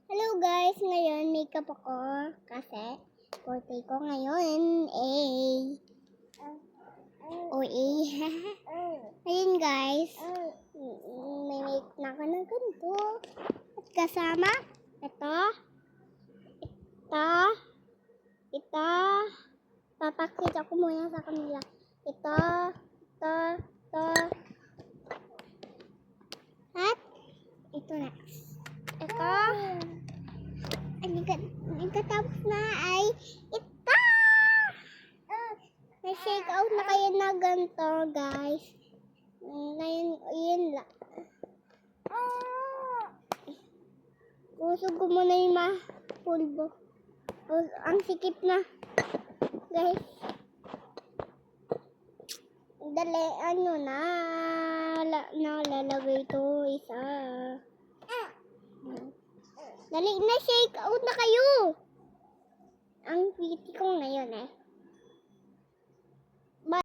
Hello guys, ngayon makeup ako kasi birthday ko ngayon. Ayun guys, may make na ako ng ganito. At kasama, ito, papakita ko muna sa kanila. Ito, at ito next. Ito, tapos na ay ito! Na-shake out na kayo na ganito, guys. Ngayon, yun lang. Usog ko muna yung pulbo. Ang sikip na, guys. Dali, lalagay ito isa. Dali na, shake out na kayo. Ang pretty ko ngayon